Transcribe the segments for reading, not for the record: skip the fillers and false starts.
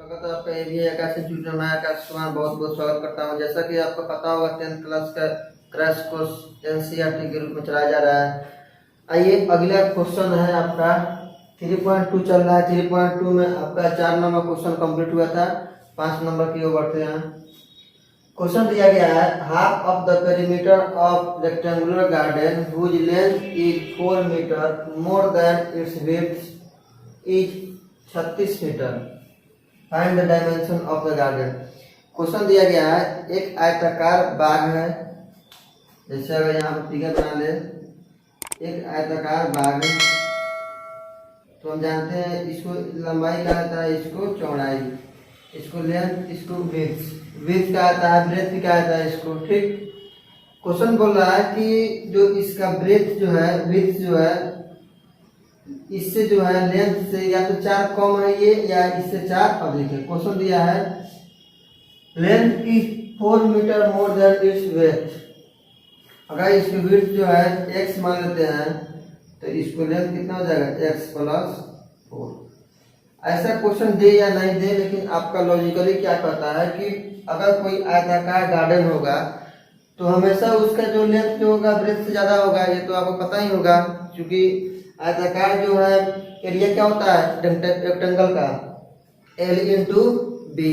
स्वागत है आपका एबी आकाश इंस्टीट्यूट में। मैं आकाश कुमार बहुत बहुत स्वागत करता हूं। जैसा कि आपको पता होगा 10th क्लास का क्रैश कोर्स एनसीईआरटी के रूप में चलाया जा रहा है। आइए अगला क्वेश्चन है आपका 3.2 चल रहा है। 3.2 में आपका 4 नंबर क्वेश्चन कंप्लीट हुआ था। 5 नंबर की ओर बढ़ते हैं। क्वेश्चन दिया गया है half of the perimeter of rectangular garden whose length is 4 metre more than its width is 36 metre. Find the dimension of the garden. Question दिया गया है एक आयताकार बाग है। जैसे अगर यहाँ पर फिगर बना ले, एक आयताकार बाग है तो हम जानते हैं इसको लंबाई कहा जाता है, इसको चौड़ाई, इसको लेंथ, इसको विड्थ कहा जाता है, ब्रेथ कहा जाता है इसको। ठीक, क्वेश्चन बोल रहा है कि जो इसका ब्रेथ जो है, विड्थ जो है, इससे जो है लेंथ से या तो 4 कम है ये या इससे 4 अधिक है। क्वेश्चन दिया है length is 4 metre more than its width. अगर इसकी विड्थ जो है x मान लेते हैं तो इसको लेंथ कितना हो जाएगा x प्लस 4। ऐसा क्वेश्चन दे या नहीं दे, लेकिन आपका लॉजिकली क्या कहता है कि अगर कोई आयताकार गार्डन होगा तो हमेशा उसका जो लेंथ जो होगा ब्रेथ से ज्यादा होगा। ये तो आपको पता ही होगा, क्योंकि आयताकार जो है एरिया क्या होता है रेक्टेंगल का L इंटू बी,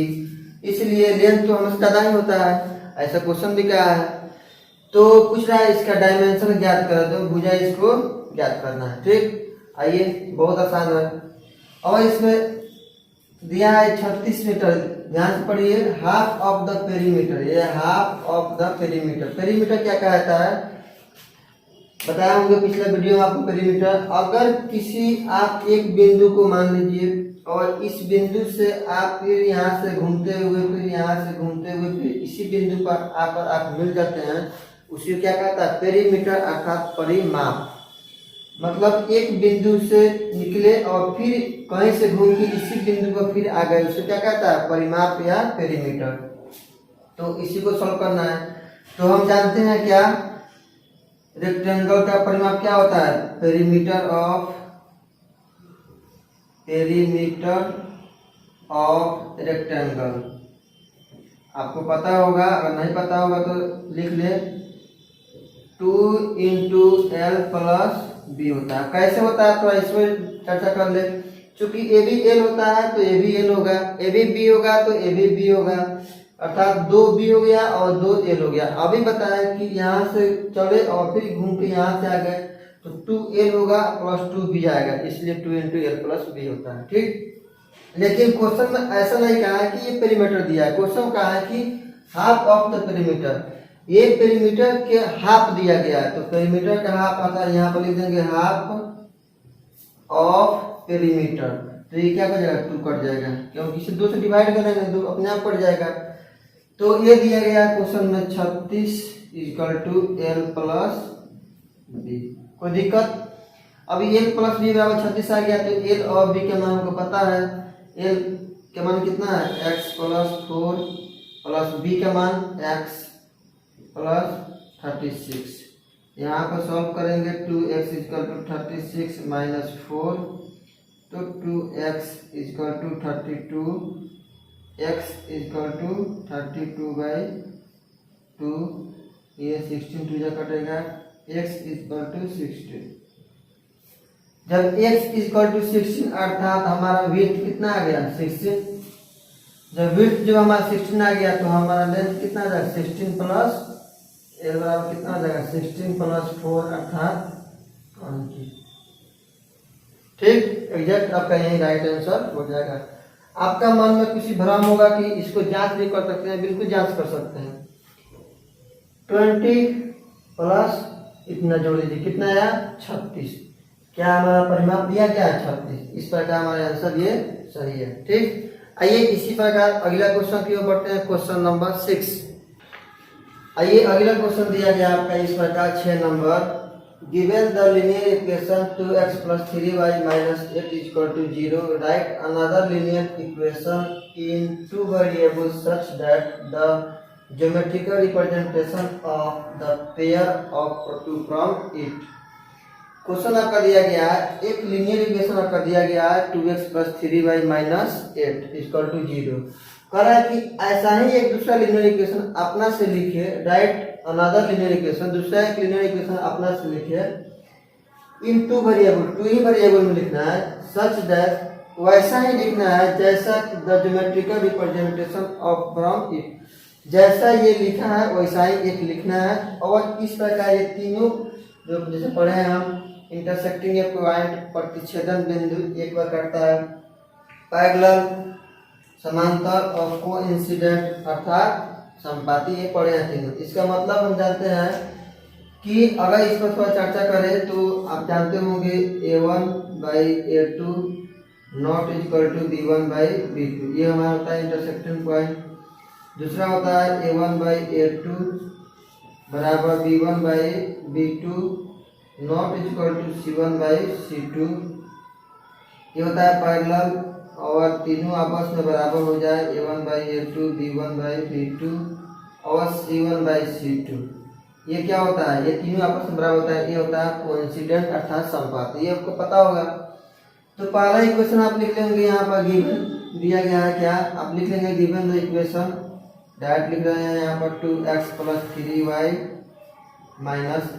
इसलिए लेंथ तो हमेशा ज्यादा ही होता है। ऐसा क्वेश्चन भी कहा है तो पूछ रहा है इसका डायमेंशन ज्ञात कर दो, भुजा इसको ज्ञात करना है। ठीक, आइए बहुत आसान है। और इसमें दिया है 36 मीटर। ध्यान से पढ़िए, हाफ ऑफ द पेरीमीटर, ये half of the perimeter. Perimeter क्या कहता है बताया होंगे पिछले वीडियो में आपको। पेरीमीटर अगर किसी आप एक बिंदु को मान लीजिए और इस बिंदु से आप फिर यहाँ से घूमते हुए, फिर यहाँ से घूमते हुए, फिर इसी बिंदु पर आकर आप मिल जाते हैं, उसी क्या कहता है पेरीमीटर, अर्थात परिमाप। मतलब एक बिंदु से निकले और फिर कहीं से घूम के इसी बिंदु पर फिर आ गए, उसे क्या कहता है परिमाप या पेरीमीटर। तो इसी को सॉल्व करना है। तो हम जानते हैं क्या, रेक्टेंगल का परिमाप क्या होता है पेरीमीटर ऑफ रेक्टेंगल। आपको पता होगा, अगर नहीं पता होगा तो लिख ले 2 इंटू एल प्लस बी होता है। कैसे होता है तो इसमें चर्चा कर ले। चूंकि ए बी एल होता है तो ए बी एल होगा, ए बी बी होगा तो ए बी बी होगा, अर्थात 2 बी हो गया और 2 एल हो गया। अभी बताया कि यहाँ से चले और फिर घूम के यहाँ से आ गए तो 2 एल होगा प्लस 2 बी आएगा, इसलिए 2 इंटू एल प्लस बी होता है। ठीक, लेकिन क्वेश्चन में ऐसा नहीं कहा है कि ये पेरीमीटर दिया है। क्वेश्चन कहा है कि हाफ ऑफ द पेरीमीटर, ये पेरीमीटर के हाफ दिया गया है। तो पेरीमीटर का हाफ आता है, यहाँ पर लिख देंगे हाफ ऑफ पेरीमीटर। तो ये क्या कर जाएगा 2 कट जाएगा, क्योंकि इसे 2 से डिवाइड करेंगे तो अपने आप कट जाएगा। तो ये दिया गया क्वेश्चन में 36 equal to L plus B. कोई दिक्कत? अभी एल प्लस बी बराबर 36 आ गया तो एल और बी के मान हमको पता है। एल के मान कितना है x प्लस 4 प्लस बी का मान x प्लस 36। यहाँ पर सॉल्व करेंगे 2x इक्वल टू 36 माइनस 4 तो 2x equal to 32, x equal to 32/2, ये 16 टू जा कटेगा, x इक्वल टू 16। जब x इक्वल टू 16 अर्थात हमारा विड्थ कितना आ गया 16। जब विड्थ जो हमारा 16 आ गया तो हमारा लेंथ कितना आ जाएगा 16 प्लस एल बराबर कितना आ जाएगा 16 प्लस 4 अर्थात 20। ठीक, एग्जैक्ट आपका यही राइट आंसर हो जाएगा। आपका मन में किसी भ्रम होगा कि इसको जांच भी कर सकते हैं, बिल्कुल जांच कर सकते हैं। 20 प्लस इतना जोड़ दीजिए, कितना आया 36। क्या हमारा परिमाप दिया क्या है 36। इस प्रकार हमारा आंसर ये सही है। ठीक, आइए इसी प्रकार अगला क्वेश्चन की ओर बढ़ते हैं। Question number 6। आइए अगला क्वेश्चन दिया गया आपका इस प्रकार 6 number. Given the linear equation 2x plus 3y minus 8 is equal to 0, write another linear equation in 2 variables such that the geometrical representation of the pair of two from it। Question आपका दिया गया है, एक linear equation आपका दिया गया है 2x + 3y - 8 = 0। कह रहा है कि ऐसा ही एक दूसरा लीनियर इक्वेशन अपना से लिखे, राइट अनदर लीनियर इक्वेशन, दूसरा एक लीनियर इक्वेशन अपना से लिखे इन टू वेरिएबल, टू ही वेरिएबल में लिखना है, सच दैट वैसा ही लिखना है जैसा the geometrical representation of from it, जैसा ये लिखा है वैसा ही एक लिखना है। और इस प्रकार ये तीनों जो जैसे पढ़े हैं हम, इंटरसेक्टिंग ए पॉइंट, प्रतिच्छेदन बिंदु एक बार करता है, पैरेलल समांतर और कोइंसिडेंट अर्थात संपाती, ये पढ़े हैं तीनों। इसका मतलब हम जानते हैं कि अगर इस पर थोड़ा चर्चा करें तो आप जानते होंगे a1/a2 not equal to b1/b2, ये हमारा होता है इंटरसेक्टिंग पॉइंट। दूसरा होता है a1/a2 बराबर b1/b2 not equal to c1/c2, ये होता है पैरेलल, और तीनों आपस में बराबर हो जाए a1/a2 b1/b2 और c1/c2। ये क्या होता है, ये तीनों आपस में बराबर होता है, ये होता है कोइंसिडेंट अर्थात संपाती, ये आपको पता होगा। तो पहला इक्वेशन आप लिख लेंगे, यहाँ पर गिवन दिया गया है क्या, आप लिख लेंगे गिवन द इक्वेशन, डायरेक्ट लिख रहे हैं यहाँ पर 2x + 3y - 8 =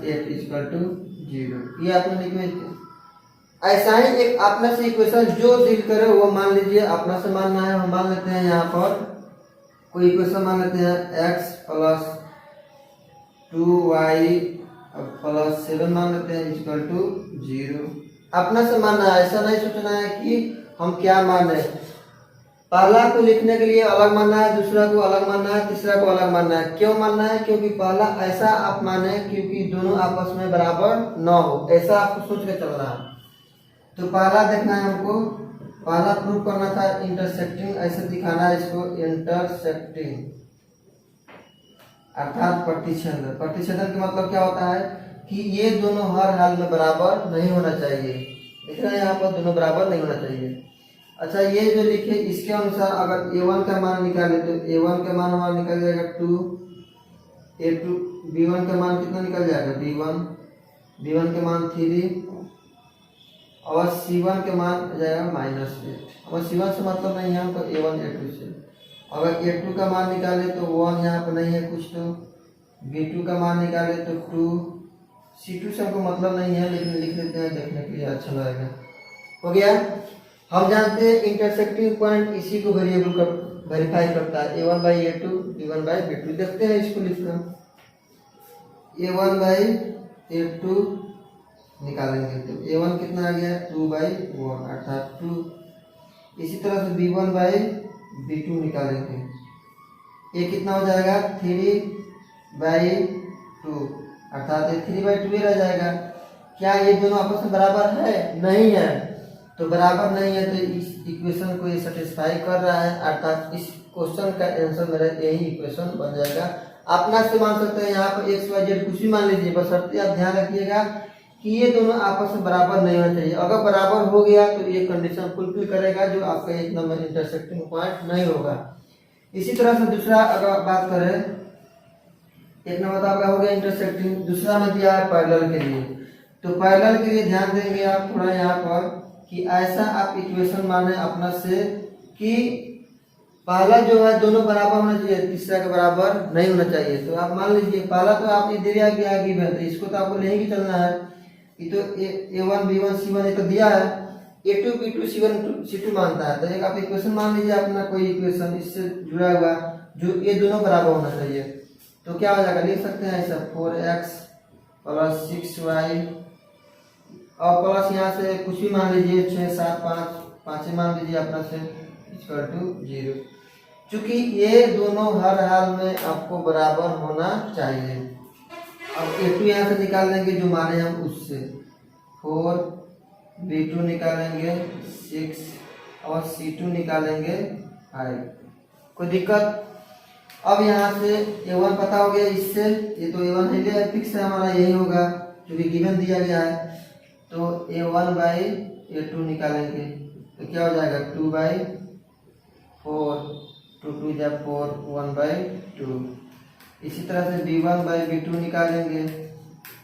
0, ये आपने लिख। ऐसा ही एक अपना से इक्वेशन जो दिल करे वो मान लीजिए, अपना से मानना है, हम मान लेते हैं यहाँ पर कोई इक्वेशन मान लेते हैं x + 2y + 7 मान लेते हैं = 0। अपना से मानना है, ऐसा नहीं सोचना है कि हम क्या माने। पहला को लिखने के लिए अलग मानना है, दूसरा को अलग मानना है, तीसरा को अलग मानना है। क्यों मानना है, क्योंकि पहला ऐसा आप माने क्योंकि दोनों आपस में बराबर न हो, ऐसा आपको सोच के चलना है। तो पहला देखना है हमको, पहला प्रूव करना था इंटरसेक्टिंग, ऐसे दिखाना है इसको, इंटरसेक्टिंग अर्थात प्रतिच्छेदन। प्रतिच्छेदन का मतलब क्या होता है कि ये दोनों हर हाल में बराबर नहीं होना चाहिए, दिख रहा है यहाँ पर, दोनों बराबर नहीं होना चाहिए। अच्छा, ये जो लिखे इसके अनुसार अगर a1 का मान निकाले तो a1 का मान हमारा निकल जाएगा 2, a2 b1 का मान कितना निकल जाएगा b1 के मान 3 और c1 के मान जाएगा -8। और c1 से मतलब नहीं है हमको, a1 a2 से। अगर a2 का मान निकाले तो 1 यहाँ पर नहीं है कुछ, तो b2 का मान निकाले तो 2, c2 से हमको मतलब नहीं है लेकिन लिख लेते हैं देखने के लिए अच्छा लगेगा। हो गया। हम जानते हैं इंटरसेक्टिंग पॉइंट इसी को वेरिएबल का वेरीफाई करता है, a1/a2 b1/b2। देखते हैं इसको लिखकर, a1/a2 निकालेंगे तो a1 कितना आ गया 2/1 अर्थात 2। इसी तरह से b1/b2 निकालेंगे, ये कितना हो जाएगा 3/2 अर्थात 3/2 रह जाएगा। क्या ये दोनों आपस में बराबर है, नहीं है, तो बराबर नहीं है तो इस इक्वेशन को ये सेटिस्फाई कर रहा है, अर्थात इस क्वेश्चन का आंसर मेरा यही इक्वेशन बन जाएगा। अपना से मान सकते हैं यहाँ पर x y z कुछ भी मान लीजिए, बस आप ध्यान रखिएगा कि ये दोनों आपस में बराबर नहीं होना चाहिए। अगर बराबर हो गया तो ये कंडीशन फुलफिल करेगा, जो आपका एक नंबर इंटरसेक्टिंग पॉइंट नहीं होगा। इसी तरह से दूसरा अगर बात करें, एक नंबर आपका हो गया इंटरसेक्टिंग, दूसरा में दिया है पैरेलल के लिए। तो पैरेलल के लिए ध्यान देंगे आप थोड़ा यहाँ पर कि ऐसा आप इक्वेशन माने अपना से कि पहला जो है दोनों बराबर होना चाहिए, तीसरा के बराबर नहीं होना चाहिए। तो आप मान लीजिए पहला तो आपने दे दिया गया गिवन, तो इसको तो आपको लेके चलना है। ये तो a1 b1 c1 ये तो दिया है, a2 b2 c1 c2 मानता है, तो एक आप इक्वेशन मान लीजिए अपना कोई इक्वेशन इससे जुड़ा हुआ जो ये दोनों बराबर होना चाहिए। तो क्या हो जाएगा, लिख सकते हैं ऐसा 4x + 6y और प्लस यहाँ से कुछ भी मान लीजिए 6 7 5 मान लीजिए अपना से = 0। चूंकि ये दोनों हर हाल में आपको बराबर होना चाहिए। अब a2 यहाँ से निकाल लेंगे जो माने हम उससे, 4 b2 निकालेंगे 6 और c2 निकालेंगे 5, कोई दिक्कत। अब यहाँ से a1 पता हो गया इससे, ये तो a1 है फिक्स है हमारा, यही होगा क्योंकि गिवन दिया गया है। तो a1/a2 निकालेंगे तो क्या हो जाएगा 2/4, 2 2 जा 4 1/2। इसी तरह से b1/b2 निकालेंगे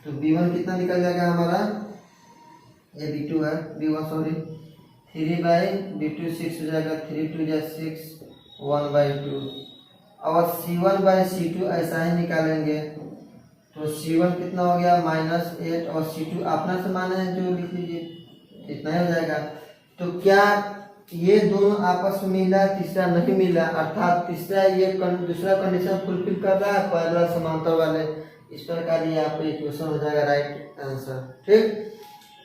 तो b1 कितना निकल जाएगा हमारा ये B2 है, B1 सॉरी, 3/B2 6 हो जाएगा, 3 2 जा 6, 1/2। और C1/C2 ऐसा ही निकालेंगे तो C1 कितना हो गया -8 और C2 अपना से माना है जो लिख लीजिए, इतना ही हो जाएगा। तो क्या ये दोनों आपस में मिला, तीसरा नहीं मिला, अर्थात तीसरा ये दूसरा कंडीशन फुलफिल कर रहा है, पहला समांतर वाले। इस प्रकार ये आपका इक्वेशन हो जाएगा राइट आंसर। ठीक,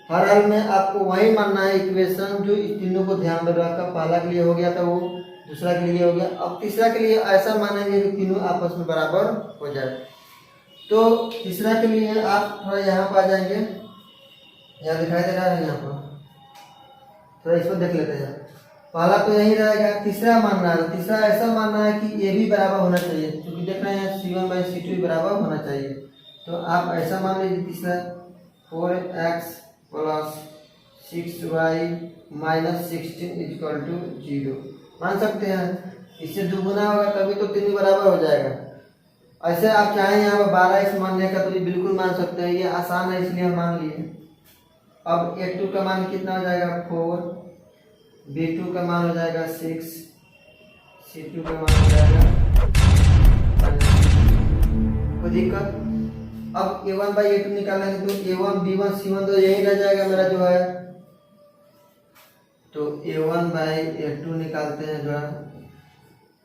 हर हाल में आपको वही मानना है इक्वेशन जो इस तीनों को ध्यान में रखकर, पहला के लिए हो गया था वो, दूसरा के लिए हो गया, अब तीसरा के लिए ऐसा मानेंगे कि तीनों आपस में बराबर हो जाए। तो तीसरा के लिए आप थोड़ा यहाँ पर आ जाएंगे, यहाँ दिखाई दे रहा है, यहाँ पर थोड़ा इसको देख लेते हैं। पहला तो यही रहेगा, तीसरा मानना है, तीसरा ऐसा मानना है कि ये भी बराबर होना चाहिए, क्योंकि देख रहे हैं C1/C2 भी बराबर होना चाहिए। तो आप ऐसा मान लीजिए तीसरा 4x + 6y - 16 = 0 मान सकते हैं। इससे दुगुना होगा तभी तो तीनों बराबर हो जाएगा। ऐसे आप चाहें यहाँ पर 12x मानने का तो ये बिल्कुल मान सकते हैं, ये आसान है इसलिए हम मान लिए। अब A2 का मान कितना हो जाएगा 4, B2 का मान हो जाएगा 6, C2 का मान हो जाएगा, कोई दिक्कत। अब A1/A2 निकालेंगे तो A1 B1 C1 तो यही रह जाएगा मेरा जो है। तो A1/A2 निकालते हैं जरा,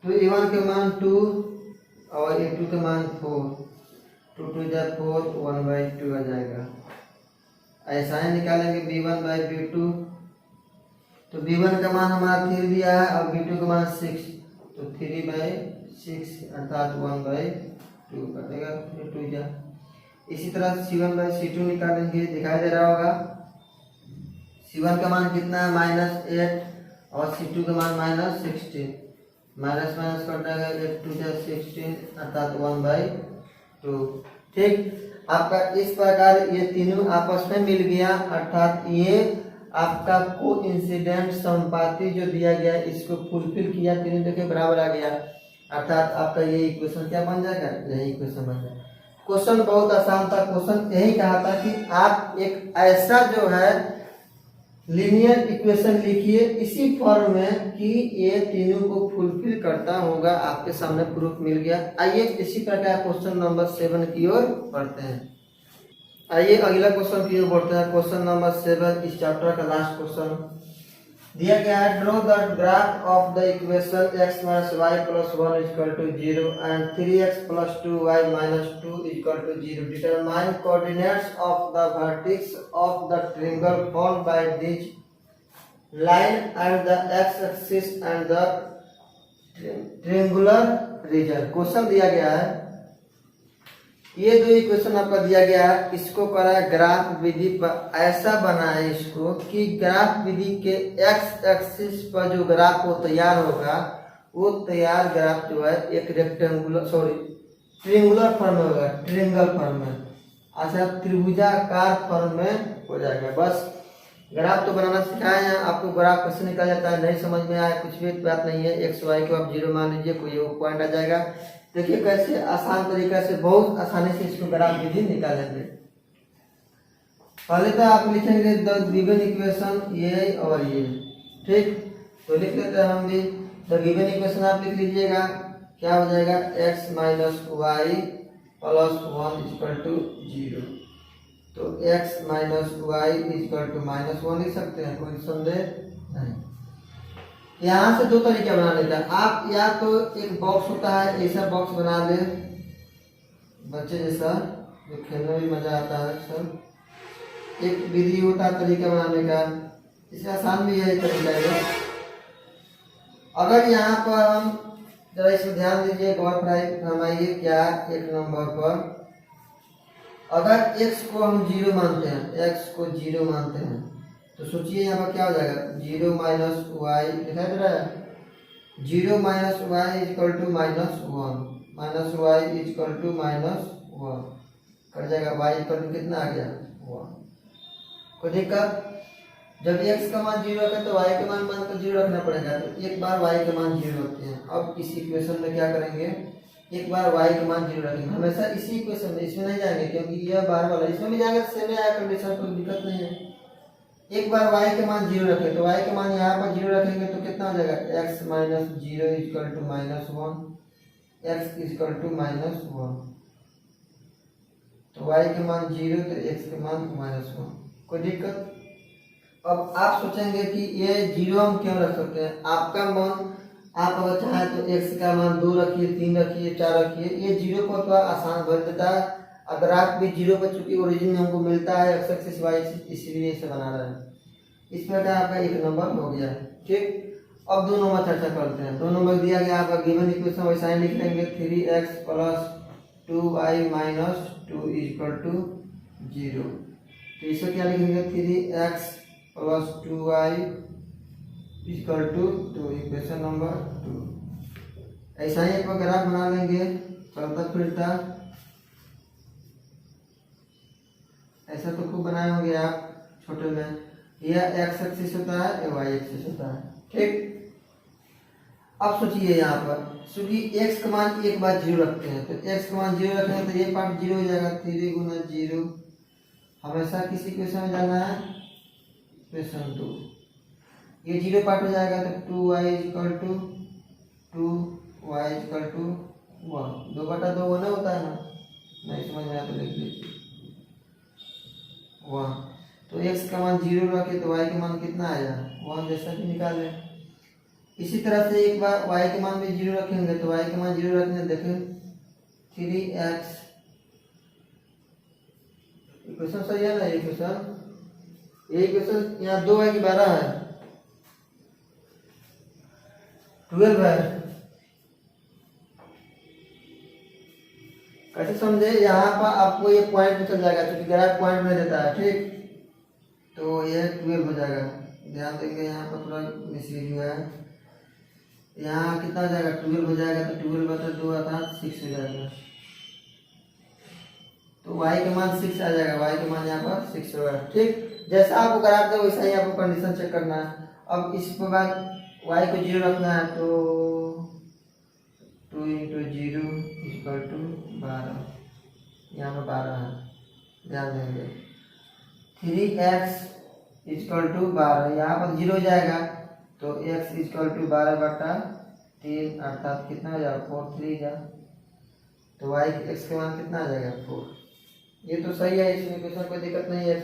तो A1 के मान 2 और A2 के मान 4, 2 2 जा 4, 1/2 आ जाएगा। ऐसा ही निकालेंगे B1/B2, तो B1 का मान हमारा 3 दिया है और B2 का मान 6, तो 3/6 अर्थात 1/2 कटेगा, 2 जा। इसी तरह C1/C2 निकालेंगे, दिखाई दे रहा होगा। C1 का मान कितना है -8 और C2 का मान -16, माइनस माइनस कटेगा, 8 2 जा 16 अर्थात 1/2। ठीक, आपका इस प्रकार ये तीनों आपस में मिल गया, अर्थात ये आपका कोइंसिडेंट संपाती जो दिया गया इसको फुलफिल किया, तीनों देखिए बराबर आ गया, अर्थात आपका ये इक्वेशन क्या बन जाएगा, यही इक्वेशन बन जाएगा। क्वेश्चन बहुत आसान था, क्वेश्चन यही कहा था कि आप एक ऐसा जो है लीनियर इक्वेशन लिखिए इसी फॉर्म में कि ये तीनों को फुलफिल करता होगा, आपके सामने प्रूफ मिल गया। आइए इसी प्रकार क्वेश्चन नंबर 7 की ओर बढ़ते हैं। आइए अगला क्वेश्चन की ओर बढ़ते हैं। क्वेश्चन नंबर 7 इस चैप्टर का लास्ट क्वेश्चन दिया गया है। Draw the graph of the equation x - y + 1 = 0 and 3x + 2y - 2 = 0. Determine coordinates of the vertex of the triangle formed by this line and the x-axis and the triangular region. Question दिया गया है, ये जो equation आपका दिया गया है इसको करा है ग्राफ विधि पर, ऐसा बना है इसको कि ग्राफ विधि के एक्स एक्सिस पर जो ग्राफ वो तैयार होगा, वो तैयार ग्राफ जो है एक रेक्टेंगुलर ट्रिएंगुलर फॉर्म में होगा, ट्रिएंगल फॉर्म में, अच्छा त्रिभुजाकार फॉर्म में हो जाएगा। बस ग्राफ तो बनाना सिखाए हैं आपको, ग्राफ कैसे निकाला जाता है नहीं समझ में आया कुछ भी बात नहीं है, एक्स वाई को आप 0 मान लीजिए, कोई वो पॉइंट आ जाएगा। देखिए कैसे आसान तरीका से बहुत आसानी से इसको ग्राफ विधि निकालेंगे। पहले तो आप लिखेंगे द गिवन इक्वेशन ये और ये, ठीक, तो लिख लेते हैं हम भी। द गिवन इक्वेशन आप लिख लीजिएगा, क्या हो जाएगा x - y + 1 = 0। तो x - y = -1 लिख सकते हैं, कोई संदेह नहीं। यहाँ से दो तरीका बनाने का, आप या तो एक बॉक्स होता है ऐसा बॉक्स बना ले बच्चे जैसा, जो खेलने में भी मजा आता है सब। एक विधि होता है तरीका बनाने का, इससे आसान भी है तरीका है। अगर यहाँ पर हम जरा इसमें ध्यान दीजिए, गौर फरमाइए, क्या एक नंबर पर अगर x को हम 0 मानते हैं, x को 0 मानते हैं तो सोचिए यहाँ पर क्या हो जाएगा 0 - y, दिखाई दे रहा है 0 - y = -1 -y = -1 कर जाएगा, y = कितना आ गया 1। कोई दिक्कत? जब x का मान 0 रखें तो y के मान को 0 रखना पड़ेगा, तो एक बार y के मान 0 रखते हैं। अब इस इक्वेशन में क्या करेंगे, एक बार y के मान 0 रखेंगे, हमेशा इसी इक्वेशन में, इसमें नहीं जाएंगे क्योंकि यह बार वाला, इसमें भी जाएंगे तो सेम आया कंडीशन, कोई दिक्कत नहीं है। एक बार y के मान 0 रखें तो y के मान यहाँ पर 0 रखेंगे तो कितना हो जाएगा x minus 0 equal to minus 1, x equal to minus 1। तो y के मान 0 तो x के मान माइनस 1, कोई दिक्कत। अब आप सोचेंगे कि ये 0 हम क्यों रख सकते हैं, आपका मान आप अगर चाहें तो x का मान 2 रखिए, 3 रखिए, 4 रखिए, ये 0 को तो आसान भर देता है। अगर आप भी 0 पर, चूंकि ओरिजिन में हमको मिलता है x एक्सिस y एक्सिस, इसलिए इसे बना रहे हैं। इस प्रकार आपका एक नंबर हो गया, ठीक। अब 2 नंबर चर्चा करते हैं। 2 नंबर दिया गया आपका गिवन इक्वेशन वैसा ही लिख लेंगे, 3x plus 2y minus 2 equal to 0। तो इसे क्या लिखेंगे, 3x plus 2y equal to 2, equation number 2। ऐसा ही एक ग्राफ बना लेंगे चलता फिरता, ऐसा तो खूब बनाए होंगे आप छोटे में। यह x एक्सिस होता है, यह y एक्सिस होता है, ठीक। अब सोचिए यहाँ पर क्योंकि x का मान एक बार 0 रखते हैं तो x का मान 0 रखेंगे तो ये पार्ट 0 हो जाएगा, 3 गुना 0। हमेशा किसी क्वेश्चन में जाना है क्वेश्चन 2, ये 0 पार्ट हो जाएगा तो 2y equal to 2y equal to 1, 2/2 1 होता है ना, नहीं समझ में आया तो लिख लीजिए 1। तो x का मान 0 रखे तो y का मान कितना आएगा 1, जैसा कि निकाले। इसी तरह से एक बार y के मान भी 0 रखेंगे तो y के मान 0 रखने देखें 3x, इक्वेशन सही है ना, ये इक्वेशन यहाँ 2y की 12 है, 12 है। कैसे समझे, यहाँ पर आपको ये पॉइंट में चल जाएगा क्योंकि ग्राफ पॉइंट में देता है, ठीक। तो ये 12 हो जाएगा, ध्यान देंगे यहाँ पर थोड़ा मिसरीड हुआ है। यहाँ कितना हो जाएगा 12 हो जाएगा तो 12/2 अर्थात 6 हो जाएगा। तो y के मान 6 आ जाएगा, y के मान यहाँ पर 6 होगा, ठीक। जैसा आपको ग्राफ दे वैसा ही आपको कंडीशन चेक करना है। अब इसके बाद y को 0 रखना है तो 2 × 0 इक्वल टू 12, यहाँ पर 12 है, ध्यान देंगे। 3x इक्वल टू 12, यहाँ पर 0 हो जाएगा तो x इक्वल टू 12/3 अर्थात कितना हो जाएगा 4, 3 जा, तो y x के मान कितना आ जाएगा 4। ये तो सही है, इसमें क्वेश्चन कोई दिक्कत नहीं है।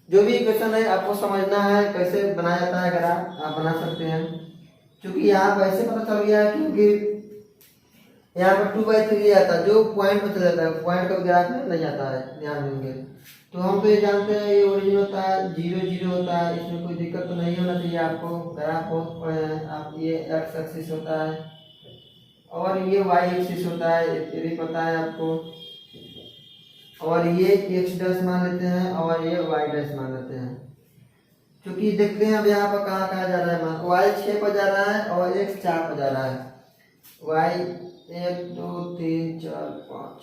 जो भी इक्वेशन है आपको समझना है कैसे बनाया जाता है, अगर आप बना सकते हैं। क्योंकि यहाँ पर ऐसे पता चल गया है क्योंकि यहाँ पर 2/3 आता है, जो पॉइंट में चला जाता है, पॉइंट का ग्राफ में नहीं आता है, ध्यान देंगे। तो हम तो ये जानते हैं ये ओरिजिन होता है, 0 0 होता है, इसमें कोई दिक्कत तो नहीं होना चाहिए आपको। ग्राफ बहुत पढ़े हैं आप, ये x एक्सिस होता है और ये y एक्सिस होता है, ये भी पता है आपको। और ये x डैश मान लेते हैं और ये y डैश मान लेते हैं। क्योंकि देखते हैं अब यहाँ पर कहाँ कहाँ जा रहा है मान, y 6 पर जा रहा है और x 4 पर जा रहा है। y 1 2 3 4 5,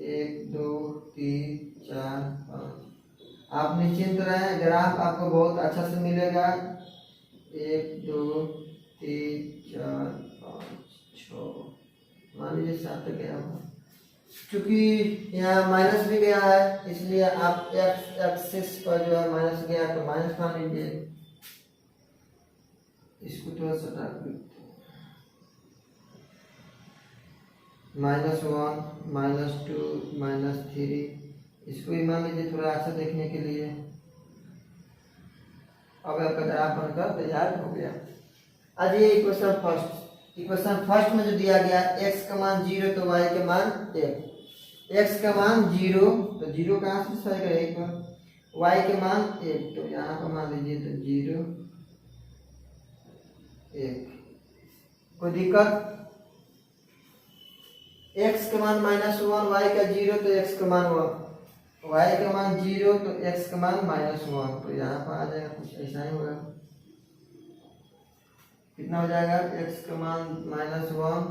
1 2 3 4 5। आप निश्चिंत रहें, ग्राफ आपको बहुत अच्छा से मिलेगा। 1 2 3 4 5 6, मान लीजिए 7 तक गया होगा। क्योंकि यहाँ माइनस भी गया है इसलिए आप x एक्सिस पर जो है माइनस गया तो माइनस मान लीजिए। इसको थोड़ा सा हटा देते हैं, -1 -2 -3, इसको ही मान लीजिए थोड़ा अच्छा देखने के लिए। अब आपका ग्राफ बनकर तैयार हो गया। आज ये इक्वेशन फर्स्ट में जो दिया गया x का मान 0 तो y के मान 1, x का मान 0 तो 0 कहाँ से सही करेगा, y के मान 1 तो यहाँ पर मान लीजिए तो 0 1, कोई दिक्कत। x का मान -1, y का 0 तो x का मान 1, y का मान 0 तो x का मान -1, तो यहाँ पर आ जाएगा कुछ ऐसा ही होगा। कितना हो जाएगा x का मान -1,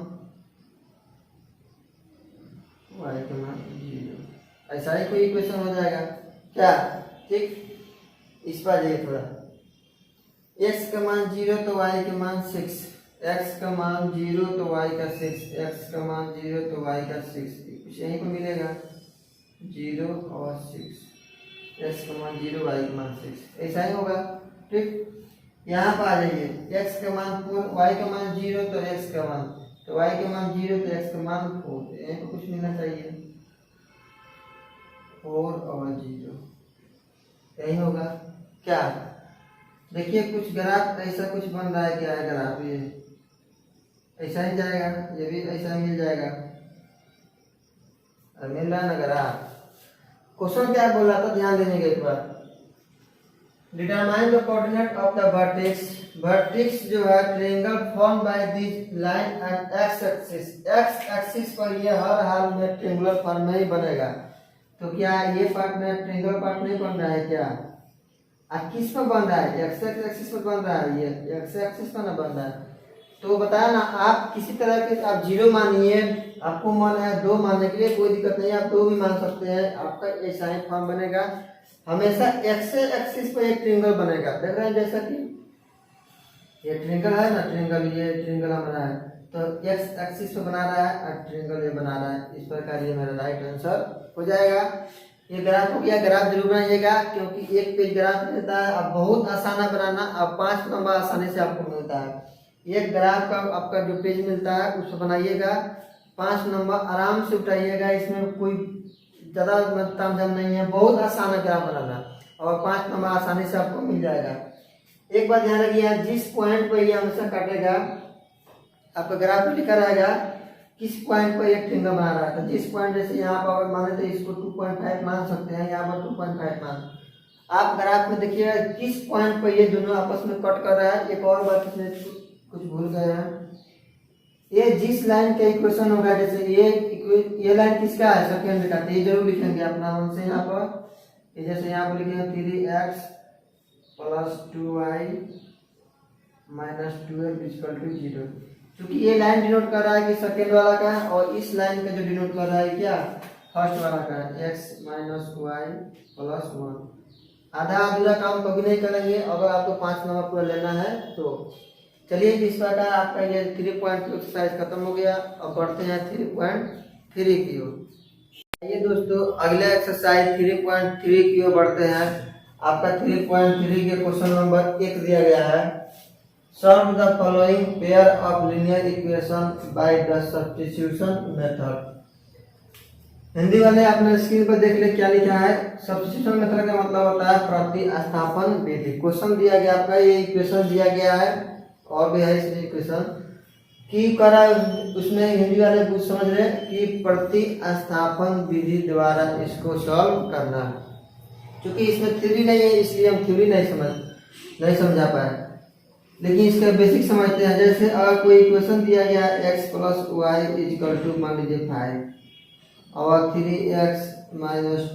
y का मान 0, ऐसा ही कोई इक्वेशन हो जाएगा क्या, ठीक। इस पर जाइए थोड़ा, x का मान 0 तो y के मान 6, x का मान 0 तो y का 6, x का मान 0 तो y का 6, कुछ यहीं पर मिलेगा 0 और 6। x का मान 0 y का मान 6, ऐसा ही होगा। ठीक, यहाँ पर आ जाइए, x का मान 4, y का मान 0 तो x का मान, तो y का मान 0 तो x का मान 4, यहीं पर कुछ मिलना चाहिए 4 और 0, यही होगा क्या। देखिए कुछ ग्राफ ऐसा कुछ बन रहा है, क्या है ग्राफ, ये ऐसा ही जाएगा, ये भी ऐसा मिल जाएगा, मिल रहा है ना ग्राफ। क्वेश्चन क्या बोल रहा था, ध्यान देने के एक बार, determine the coordinate of the vertex, vertex जो है triangle form by this line and X axis, X axis पर ये हर हाल में ट्रायंगुलर फॉर्म में ही बनेगा। तो क्या ये पार्ट में ट्रायंगल पार्ट नहीं बन रहा है क्या, किस पर बन रहा है, एक्स एक्सिस पर बन रहा है, ये एक्स एक्सिस पर ना बन रहा है। तो बताया ना, आप किसी तरह के आप 0 मानिए, आपको मन है 2 मानने के लिए कोई दिक्कत नहीं है, आप 2 भी मान सकते हैं, आपका ऐसा ही फॉर्म बनेगा। हमेशा एक्स एक्सिस पर एक ट्रायंगल बनेगा, देख रहे हैं जैसा कि ये ट्रायंगल है ना, ट्रायंगल, ये ट्रायंगल हमारा है, तो एक्स एक्सिस पे बना रहा है और ट्रायंगल ये बना रहा है, इस प्रकार ये मेरा राइट आंसर हो जाएगा। ये ग्राफ हो गया, ग्राफ जरूर बनाइएगा क्योंकि एक पेज ग्राफ मिलता है, अब बहुत आसान है बनाना, अब 5 नंबर आसानी से आपको मिलता है। एक ग्राफ का आपका जो पेज मिलता है उसको बनाइएगा, 5 नंबर आराम से उठाइएगा, इसमें कोई ज़्यादा तामझाम नहीं है, बहुत आसान है ग्राफ बनाना और 5 नंबर आसानी से आपको मिल जाएगा। एक बात ध्यान रखिए, जिस पॉइंट पर ये हमेशा काटेगा, आपका ग्राफ में लिखा रहेगा किस पॉइंट पर ये ट्रायंगल बना रहा था, जिस पॉइंट जैसे यहाँ पर माने तो इसको 2.5 मान सकते हैं, यहाँ पर 2.5 मान, आप ग्राफ में देखिएगा किस पॉइंट पर ये दोनों आपस में कट कर रहा है। एक और बात इसमें कुछ भूल गए हैं, ये जिस लाइन का इक्वेशन होगा, जैसे ये लाइन किसका है, सेकंड का, तो ये जरूर लिखेंगे अपना मन से यहाँ पर, ये जैसे यहाँ पर लिखेंगे 3x + 2y - 12 = 0, क्योंकि ये लाइन डिनोट कर रहा है कि सेकंड वाला का है, और इस लाइन का जो डिनोट कर रहा है क्या, फर्स्ट वाला का है, x - y + 1। आधा अधूरा काम कभी नहीं करेंगे अगर आपको 5 नंबर पूरा लेना है तो। चलिए इस प्रकार आपका ये 3.2 एक्सरसाइज खत्म हो गया, अब बढ़ते हैं 3.3 की ओर। ये दोस्तों अगले एक्सरसाइज 3.3 की ओर बढ़ते हैं। आपका 3.3 के क्वेश्चन नंबर 1 दिया गया है, solve the following pair of linear equation by the substitution method. Hindi वाले आपने स्क्रीन पर देख ले क्या लिखा है, सब्स्टिट्यूशन मेथड का मतलब होता है प्रतिस्थापन विधि। क्वेश्चन दिया गया आपका, ये इक्वेशन दिया गया है और भी है इसमें इक्वेशन की करा, उसमें हिंदी वाले कुछ समझ रहे कि प्रतिस्थापन विधि द्वारा इसको सॉल्व करना है। क्योंकि इसमें थ्योरी नहीं है इसलिए हम थ्योरी नहीं समझा पाए, लेकिन इसका बेसिक समझते हैं। जैसे अगर कोई इक्वेशन दिया गया x + y = मान लीजिए 5 और 3x -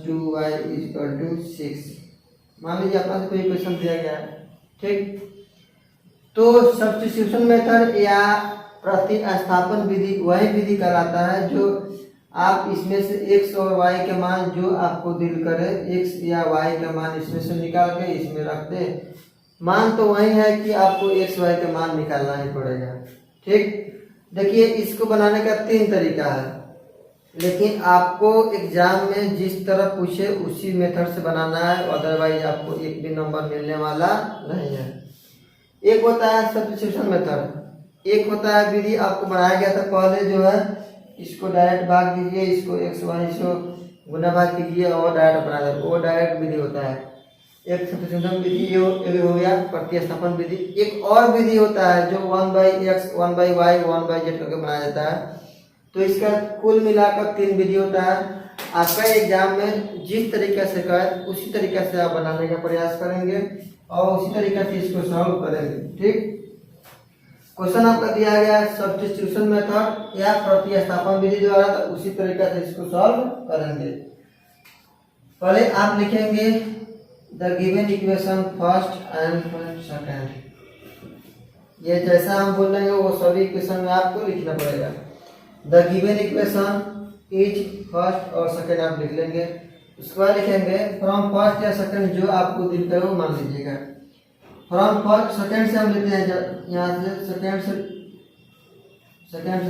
2y = 6, मान लीजिए अपना से कोई इक्वेशन दिया गया है, ठीक। तो सब्स्टिट्यूशन मेथड या प्रतिस्थापन विधि वही विधि कहलाता है जो आप इसमें से x और y के मान जो आपको दिल करे, x या y का मान इसमें से निकाल के इसमें रख दे। मान तो वही है कि आपको x y का मान निकालना ही पड़ेगा, ठीक। देखिए इसको बनाने का 3 तरीका है, लेकिन आपको एग्जाम में जिस तरह पूछे उसी मेथड से बनाना है, अदरवाइज आपको एक भी नंबर मिलने वाला नहीं है। एक होता है सब्स्टिट्यूशन मेथड, एक होता है विधि आपको बनाया गया था पहले, जो है इसको डायरेक्ट भाग दीजिए, इसको x y से गुना भाग कीजिए और डायरेक्ट बना दीजिए, वो डायरेक्ट विधि होता है। एक सब्स्टिट्यूशन विधि ये हो गया प्रतिस्थापन विधि। एक और विधि होता है जो 1/x 1/y 1/z करके बनाया जाता है। तो इसका कुल मिलाकर 3 विधि होता है। आपका एग्जाम में जिस तरीके से कहे उसी तरीके से आप बनाने का प्रयास करेंगे और उसी तरीके से इसको सॉल्व करेंगे, ठीक। क्वेश्चन आपका दिया गया है सब्स्टिट्यूशन मेथड या प्रतिस्थापन विधि द्वारा, तो उसी तरीके से इसको सॉल्व करेंगे। पहले आप लिखेंगे the given equation first and second. ये जैसा हम बोल रहे हैं वो सभी इक्वेशन में आपको लिखना पड़ेगा। The given equation is first और सेकंड आप लिख लेंगे। उसके बाद लिखेंगे फ्रॉम फर्स्ट या सेकंड जो आपको दिल करे वो मान लीजिएगा। फ्रॉम फर्स्ट सेकंड से हम लेते हैं, यहाँ से सेकंड से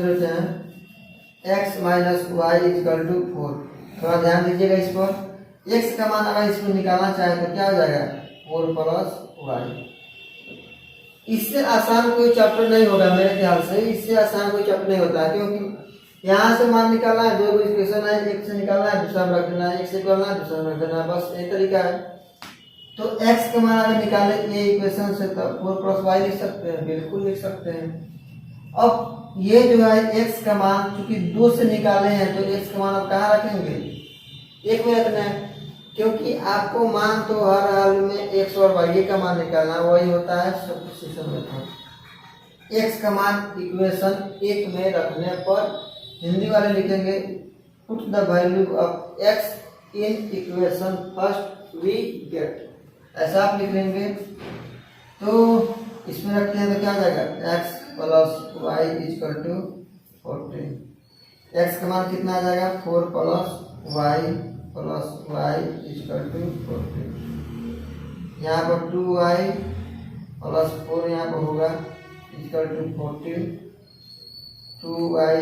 लेते हैं x - y = 4। थोड़ा ध्यान दीजिएगा इस पर। x का मान अगर इसको निकालना चाहे तो क्या हो जाएगा 4 प्लस वाई। इससे आसान कोई चैप्टर नहीं होगा मेरे ख्याल से, इससे आसान कोई चैप्टर नहीं होता है, क्योंकि यहाँ से मान निकालना है, दो इक्वेशन है, एक से निकालना है दूसरा में रख देना है, एक से निकालना है दूसरा में रख देना है, बस यही तरीका है। तो x का मान अगर निकाले ये इक्वेशन से तो 4 प्लस वाई लिख सकते हैं, बिल्कुल लिख सकते हैं। अब ये जो है x का मान चूंकि 2 से निकाले हैं तो x का मान अब कहाँ रखेंगे, एक में रखना है, क्योंकि आपको मान तो हर हाल में x और y का मान निकालना, वही होता है सब्स्टिट्यूशन मेथड। x का मान इक्वेशन 1 में रखने पर हिंदी वाले लिखेंगे put the value of x in equation first we get, ऐसा आप लिख लेंगे। तो इसमें रखते हैं तो क्या आ जाएगा x plus Y equal to 14। x का मान कितना आ जाएगा 4 प्लस वाई इजकल टू 14। यहाँ पर 2y प्लस 4 यहाँ पर होगा equal to 14, 2y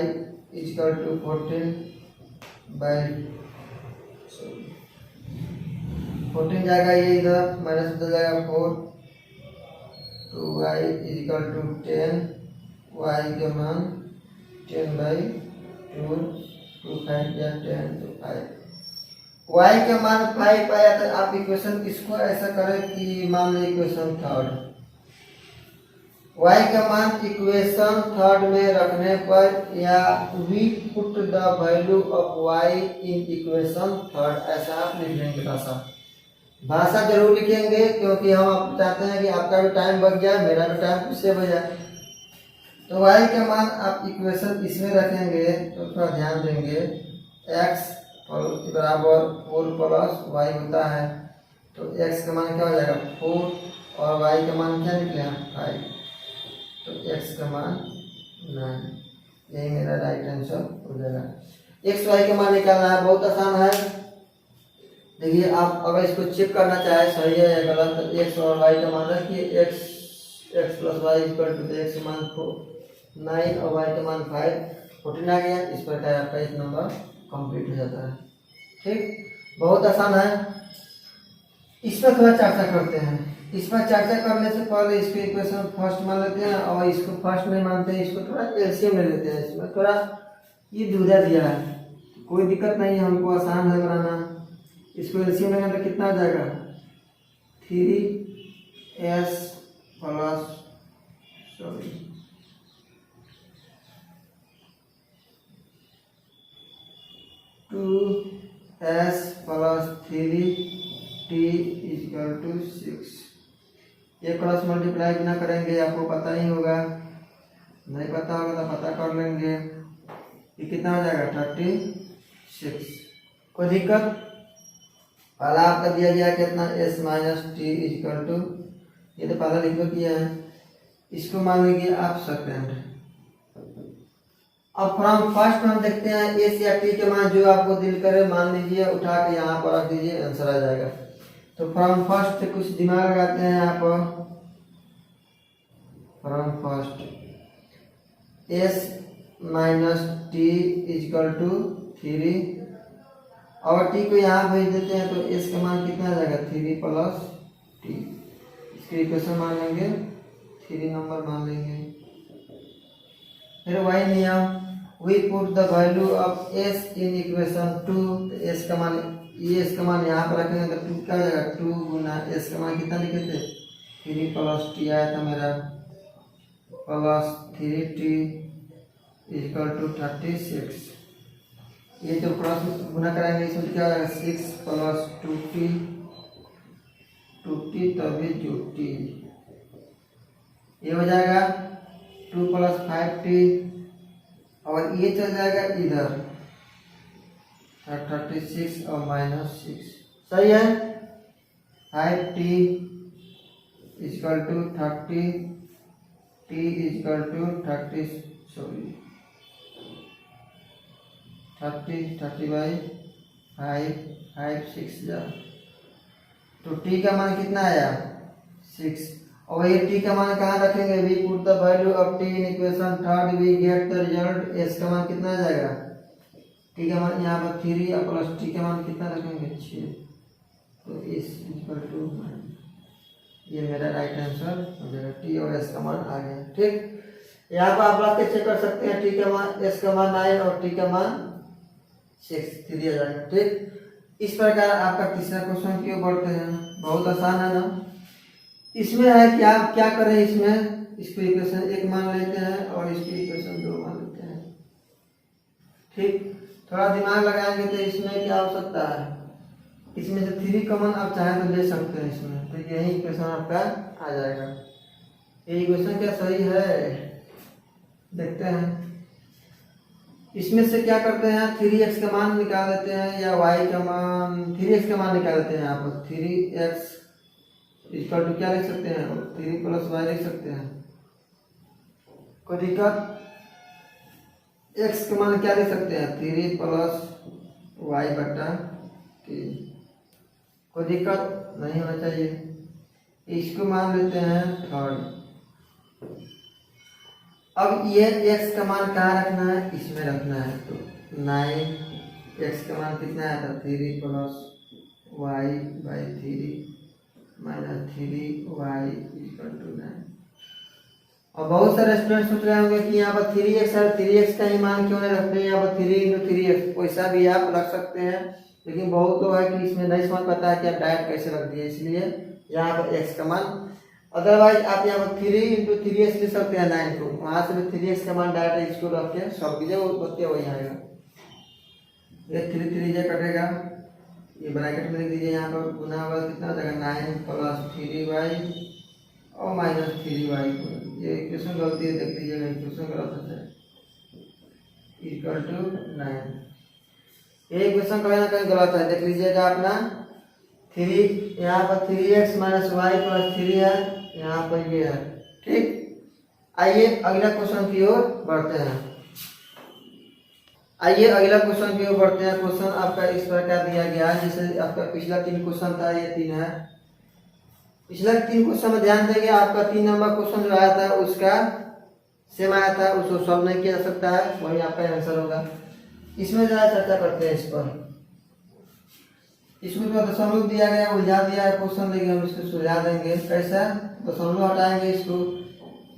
equal to 14 by 14 जाएगा, ये इधर माइनस हो जाएगा 4, 2y इजकल टू 10, y के मान 10 बाई 2, 2 5 या 10 तो 5, y का मान 5 आया। तो आप इक्वेशन इसको ऐसा करें कि मान लो इक्वेशन थर्ड, y का मान इक्वेशन थर्ड में रखने पर या we put the value of y in equation third, ऐसा आप लिख लेंगे। भाषा जरूर लिखेंगे क्योंकि हम आप चाहते हैं कि आपका भी टाइम बच जाए, मेरा भी टाइम सेव हो जाए। तो y का मान आप इक्वेशन इसमें रखेंगे तो थोड़ा ध्यान देंगे, x बराबर 4 प्लस वाई होता है, तो x का मान क्या हो जाएगा 4 और y का मान क्या निकलेगा 5, तो x का मान 9, यही मेरा राइट आंसर हो जाएगा। x y का मान निकालना है, बहुत आसान है। देखिए आप अगर इसको चेक करना चाहे सही है या गलत, तो x और y का मान रखिए, x plus y equal to x का मान 9 और y का मान 5, 14 आ गया। इस प्रकार आपका एक नंबर कंप्लीट हो जाता है। ठीक, बहुत आसान है। इस पर थोड़ा चर्चा करते हैं। इस पर चर्चा करने से पहले इसको इक्वेशन फर्स्ट मान लेते हैं, और इसको फर्स्ट नहीं मानते हैं, इसको थोड़ा एलसीएम ले लेते हैं। इसमें थोड़ा ये दूधा दिया है, कोई दिक्कत नहीं है, हमको आसान है बनाना। इसको एलसीएम लेंगे तो कितना आ जाएगा 3s plus 2s plus 3t equal to 6। ये क्रॉस मल्टीप्लाई बिना करेंगे, आपको पता ही होगा, नहीं पता होगा तो पता कर लेंगे। ये कितना हो जाएगा 36। कोई दिक्कत? पहला आपका दिया गया कितना s minus t equal to, ये तो पहला लिख किया है, इसको मान लीजिए आप सेकंड। अब फ्रॉम फर्स्ट हम देखते हैं s या t के मान जो आपको दिल करे मान लीजिए, उठा के यहाँ पर रख दीजिए, आंसर आ जाएगा। तो फ्रॉम फर्स्ट से कुछ दिमाग लगाते हैं यहाँ पर। From first s minus t equal to 3, और t को यहाँ भेज देते हैं तो s का मान कितना आ जाएगा 3 प्लस t। इसकी इक्वेशन मान लेंगे, 3 नंबर मान लेंगे। फिर वही नियम, we put the value of s in equation 2, तो s का मान, ये s का मान यहाँ पर रखेंगे तो 2 क्या हो जाएगा 2 गुना s का मान कितना लिखे थे 3 प्लस t आया था मेरा, प्लस 3t इक्वल टू 36। ये जो क्रॉस गुना कराएंगे इसमें क्या होगा 6 प्लस 2t तभी जो t, ये हो जाएगा 2 प्लस 5t, और ये चल जाएगा इधर 36 और माइनस 6, सही है। 5t equal to 30, t equal to 30 by 5 6 जा, तो t का मान कितना आया 6, और ये t का मान कहाँ रखेंगे, we put the value of t in equation third, we get the result. s का मान कितना आ जाएगा, t का मान यहाँ पर 3 और प्लस t का मान कितना रखेंगे 6, तो इस इक्वल टू, ये मेरा राइट आंसर हो जाएगा। टी और एस का मान आ गया। ठीक, यहाँ पर आप रख के चेक कर सकते हैं। टी का मान, एस का मान 9 और टी का मान 6 3 आ जाएगा। ठीक, इस प्रकार आपका तीसरा क्वेश्चन की ओर बढ़ते हैं। बहुत आसान है ना। इसमें है कि आप क्या करें, इसमें इसको इक्वेशन 1 मान लेते हैं और इसकी इक्वेशन 2 मान लेते हैं। ठीक, थोड़ा दिमाग लगाएंगे तो इसमें क्या हो सकता है, इसमें से 3 कॉमन आप चाहें तो ले सकते हैं इसमें, तो यही इक्वेशन आपका आ जाएगा। ये इक्वेशन क्या सही है, देखते हैं। इसमें से क्या करते हैं, 3x का मान निकाल देते हैं या y का मान, 3x का मान निकाल देते हैं। यहाँ पर 3x इक्वल टू क्या लिख सकते हैं, 3 प्लस y लिख सकते हैं। कोई दिक्कत, x का मान क्या लिख सकते हैं, 3 प्लस y बटा 3। कोई दिक्कत नहीं होना चाहिए। इसको मान लेते हैं थर्ड। अब ये x का मान कहाँ रखना है, इसमें रखना है। तो 9x का मान कितना आया था, 3 plus y by 3 minus 3y equal to 9। और बहुत सारे स्टूडेंट सोच रहे होंगे कि यहाँ पर 3x है, 3x का ही मान क्यों नहीं रखते हैं, यहाँ पर 3 × 3x वैसा भी आप रख सकते हैं। लेकिन बहुत लोग है कि इसमें नहीं समझ पाता है कि आप डायरेक्ट कैसे रख दिए, इसलिए यहाँ पर x का मान, अदरवाइज आप यहाँ पर 3 × 3x ले सकते हैं 9 को, वहाँ से भी 3x का मान डायरेक्ट इसको रख के सब जो बच्चे वही आएगा। ये 3 3 जो कटेगा, ये ब्रैकेट में लिख दीजिए। यहाँ पर गुना होगा कितना हो जाएगा, 9 प्लस 3y और माइनस 3y। ये इक्वेशन गलती है, देख लीजिएगा इक्वेशन गलत है, इक्वल टू 9। ये इक्वेशन कहीं ना कहीं गलत है, देख लीजिएगा अपना। 3 यहाँ पर 3x माइनस वाई प्लस 3 है, यहाँ पर ये है। ठीक, आइए अगला क्वेश्चन की ओर बढ़ते हैं। आइए अगला क्वेश्चन की ओर बढ़ते हैं। क्वेश्चन आपका इस प्रकार दिया गया है, जैसे आपका पिछला 3 क्वेश्चन था, ये 3 है। पिछला 3 क्वेश्चन में ध्यान देंगे, आपका 3 नंबर क्वेश्चन जो आया था उसका सेम आया था, उसको सॉल्व नहीं किया जा सकता है, वही आपका आंसर होगा। इसमें जरा चर्चा करते हैं इस पर। इसमें जो दशमलव दिया गया, उलझा दिया है क्वेश्चन, लेकिन हम इसको सुलझा देंगे। कैसा, दशमलव हटाएंगे, इसको